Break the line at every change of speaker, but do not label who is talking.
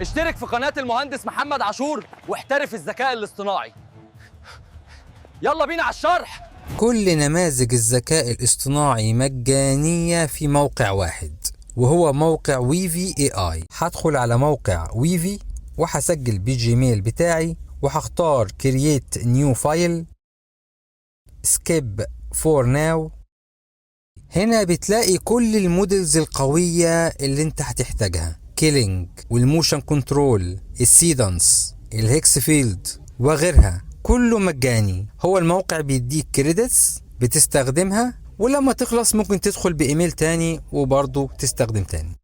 اشترك في قناة المهندس محمد عاشور واحترف الذكاء الاصطناعي. يلا بينا على الشرح.
كل نماذج الذكاء الاصطناعي مجانية في موقع واحد، وهو موقع ويفي اي اي. هدخل على موقع ويفي وهسجل بالجيميل بتاعي وهختار create new file skip for now. هنا بتلاقي كل المودلز القوية اللي انت هتحتاجها، كيلينج والموشن كنترول، السيدنس، الهيكس فيلد وغيرها، كله مجاني. هو الموقع بيديك كريدتس بتستخدمها، ولما تخلص ممكن تدخل بإيميل تاني وبرضه تستخدم تاني.